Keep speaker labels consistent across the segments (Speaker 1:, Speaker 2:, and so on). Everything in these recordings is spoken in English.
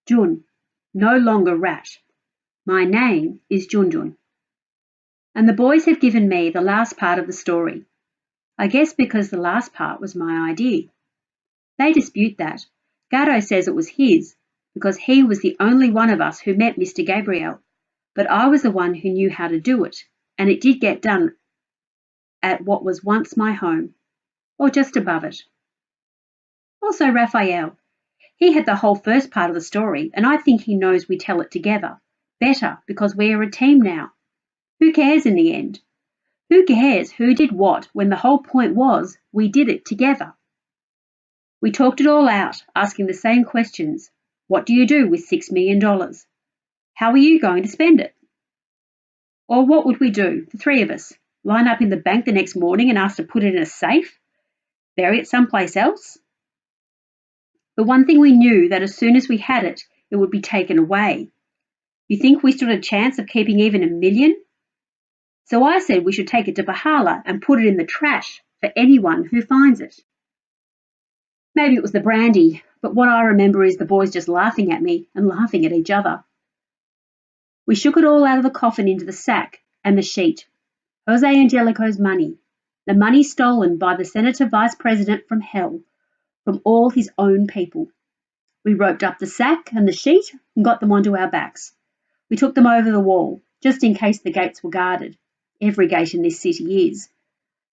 Speaker 1: Jun, no longer rat. My name is Junjun. And the boys have given me the last part of the story. I guess because the last part was my idea. They dispute that. Gatto says it was his, because he was the only one of us who met Mr. Gabriel. But I was the one who knew how to do it, and it did get done at what was once my home, or just above it. Also Raphael. He had the whole first part of the story, and I think he knows we tell it together. Better, because we are a team now. Who cares in the end? Who cares who did what when the whole point was we did it together? We talked it all out, asking the same questions. What do you do with $6 million? How are you going to spend it? Or what would we do, the three of us? Line up in the bank the next morning and ask to put it in a safe? Bury it someplace else? The one thing we knew that as soon as we had it, it would be taken away. You think we stood a chance of keeping even $1 million? So I said we should take it to Bahala and put it in the trash for anyone who finds it. Maybe it was the brandy, but what I remember is the boys just laughing at me and laughing at each other. We shook it all out of the coffin into the sack and the sheet. Jose Angelico's money, the money stolen by the Senator Vice President from hell, from all his own people. We roped up the sack and the sheet and got them onto our backs. We took them over the wall, just in case the gates were guarded. Every gate in this city is.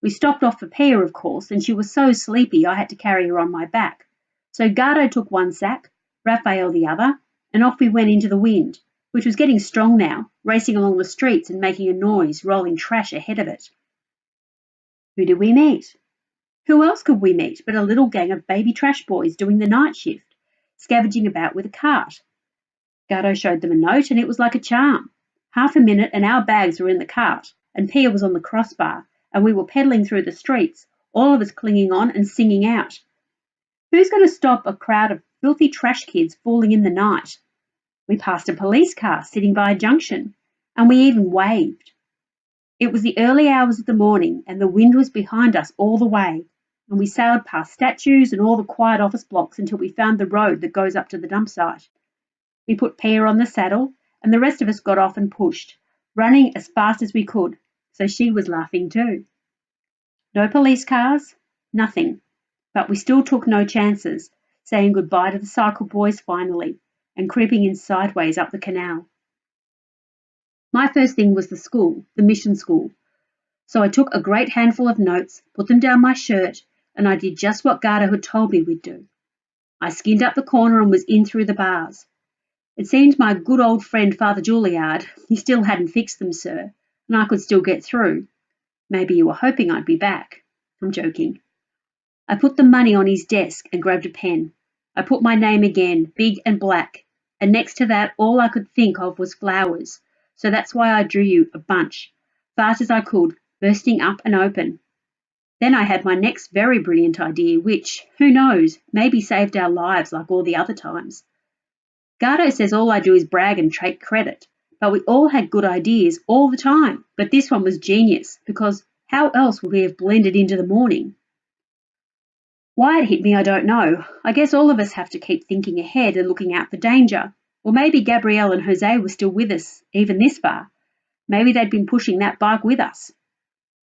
Speaker 1: We stopped off for Pia, of course, and she was so sleepy I had to carry her on my back. So Gardo took one sack, Raphael the other, and off we went into the wind, which was getting strong now, racing along the streets and making a noise, rolling trash ahead of it. Who did we meet? Who else could we meet but a little gang of baby trash boys doing the night shift, scavenging about with a cart? Gardo showed them a note and it was like a charm. Half a minute and our bags were in the cart, and Pia was on the crossbar, and we were pedalling through the streets, all of us clinging on and singing out. Who's going to stop a crowd of filthy trash kids falling in the night? We passed a police car sitting by a junction, and we even waved. It was the early hours of the morning, and the wind was behind us all the way, and we sailed past statues and all the quiet office blocks until we found the road that goes up to the dump site. We put Pia on the saddle, and the rest of us got off and pushed, running as fast as we could, so she was laughing too. No police cars, nothing, but we still took no chances, saying goodbye to the cycle boys finally, and creeping in sideways up the canal. My first thing was the school, the mission school. So I took a great handful of notes, put them down my shirt, and I did just what Gardo had told me we'd do. I skinned up the corner and was in through the bars. It seemed my good old friend Father Juilliard, he still hadn't fixed them, sir, and I could still get through. Maybe you were hoping I'd be back. I'm joking. I put the money on his desk and grabbed a pen. I put my name again, big and black, and next to that all I could think of was flowers, so that's why I drew you a bunch, fast as I could, bursting up and open. Then I had my next very brilliant idea, which, who knows, maybe saved our lives like all the other times. Gardo says all I do is brag and take credit, but we all had good ideas all the time, but this one was genius, because how else would we have blended into the morning? Why it hit me, I don't know. I guess all of us have to keep thinking ahead and looking out for danger. Or maybe Gabrielle and Jose were still with us, even this far. Maybe they'd been pushing that bike with us.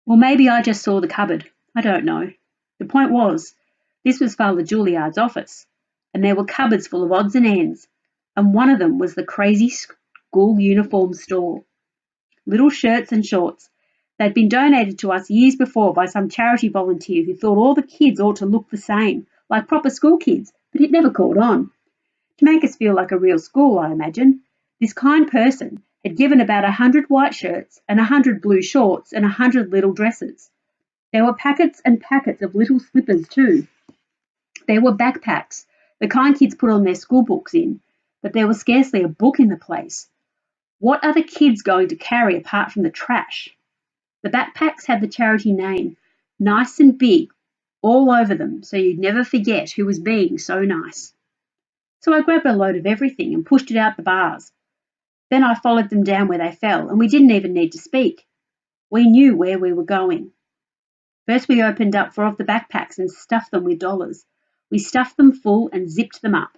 Speaker 1: Or maybe I just saw the cupboard. I don't know. The point was, this was Father Juilliard's office, and there were cupboards full of odds and ends, and one of them was the crazy school uniform store. Little shirts and shorts. They'd been donated to us years before by some charity volunteer who thought all the kids ought to look the same, like proper school kids, but it never caught on. To make us feel like a real school, I imagine, this kind person had given about 100 white shirts and 100 blue shorts and 100 little dresses. There were packets and packets of little slippers too. There were backpacks, the kind kids put on their school books in, but there was scarcely a book in the place. What are the kids going to carry apart from the trash? The backpacks had the charity name, nice and big, all over them, so you'd never forget who was being so nice. So I grabbed a load of everything and pushed it out the bars. Then I followed them down where they fell, and we didn't even need to speak. We knew where we were going. First we opened up 4 of the backpacks and stuffed them with dollars. We stuffed them full and zipped them up.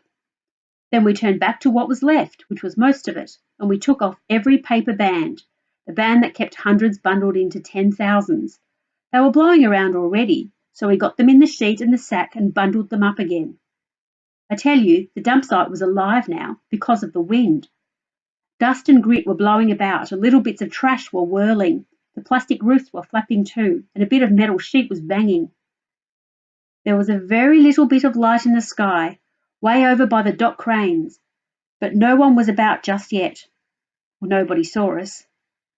Speaker 1: Then we turned back to what was left, which was most of it, and we took off every paper band, the band that kept hundreds bundled into 10,000s. They were blowing around already, so we got them in the sheet and the sack and bundled them up again. I tell you, the dump site was alive now because of the wind. Dust and grit were blowing about, and little bits of trash were whirling. The plastic roofs were flapping too, and a bit of metal sheet was banging. There was a very little bit of light in the sky, way over by the dock cranes, but no one was about just yet. Well, nobody saw us.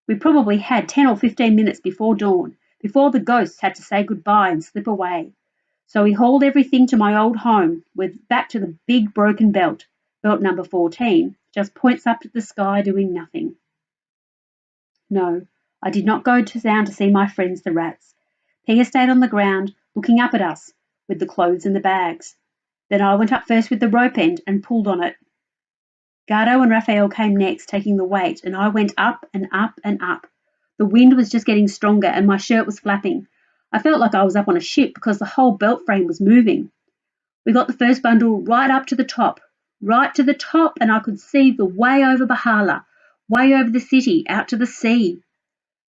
Speaker 1: We probably had 10 or 15 minutes before dawn, before the ghosts had to say goodbye and slip away. So we hauled everything to my old home, with back to the big broken belt number 14, just points up at the sky doing nothing. No, I did not go down to see my friends the rats. Pia stayed on the ground, looking up at us, with the clothes and the bags. Then I went up first with the rope end and pulled on it. Gardo and Raphael came next, taking the weight, and I went up and up and up. The wind was just getting stronger and my shirt was flapping. I felt like I was up on a ship because the whole belt frame was moving. We got the first bundle right up to the top, and I could see the way over Bahala, way over the city, out to the sea.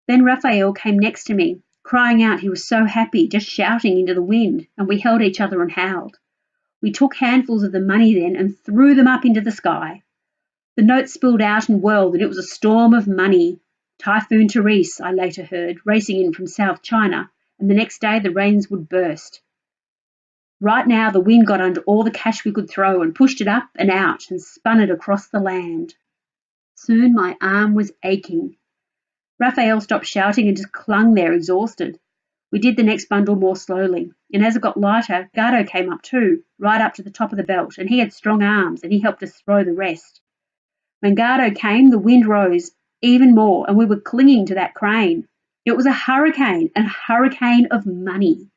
Speaker 1: Then Raphael came next to me, crying out he was so happy, just shouting into the wind, and we held each other and howled. We took handfuls of the money then and threw them up into the sky. The notes spilled out and whirled, and it was a storm of money. Typhoon Therese, I later heard, racing in from South China, and the next day the rains would burst. Right now the wind got under all the cash we could throw and pushed it up and out and spun it across the land. Soon my arm was aching. Raphael stopped shouting and just clung there exhausted. We did the next bundle more slowly, and as it got lighter, Gardo came up too, right up to the top of the belt, and he had strong arms, and he helped us throw the rest. When Gardo came, the wind rose even more, and we were clinging to that crane. It was a hurricane of money.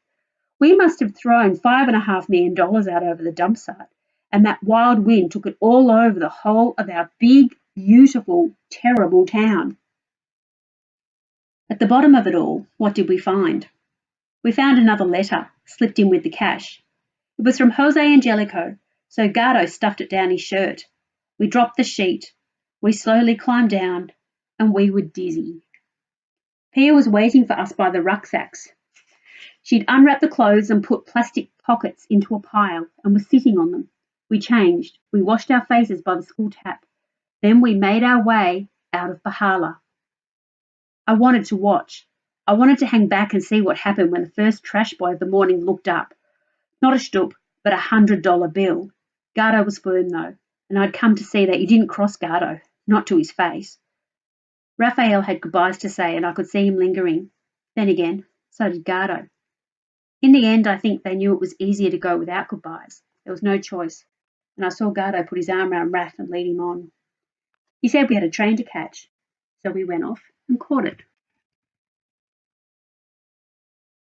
Speaker 1: We must have thrown $5.5 million out over the dump site, and that wild wind took it all over the whole of our big, beautiful, terrible town. At the bottom of it all, what did we find? We found another letter, slipped in with the cash. It was from Jose Angelico, so Gardo stuffed it down his shirt. We dropped the sheet. We slowly climbed down, and we were dizzy. Pia was waiting for us by the rucksacks. She'd unwrapped the clothes and put plastic pockets into a pile and was sitting on them. We changed. We washed our faces by the school tap. Then we made our way out of Bahala. I wanted to watch. I wanted to hang back and see what happened when the first trash boy of the morning looked up. Not a shtup, but $100 bill. Gardo was firm though, and I'd come to see that you didn't cross Gardo, not to his face. Raphael had goodbyes to say, and I could see him lingering. Then again, so did Gardo. In the end, I think they knew it was easier to go without goodbyes. There was no choice, and I saw Gardo put his arm around Raph and lead him on. He said we had a train to catch, so we went off and caught it.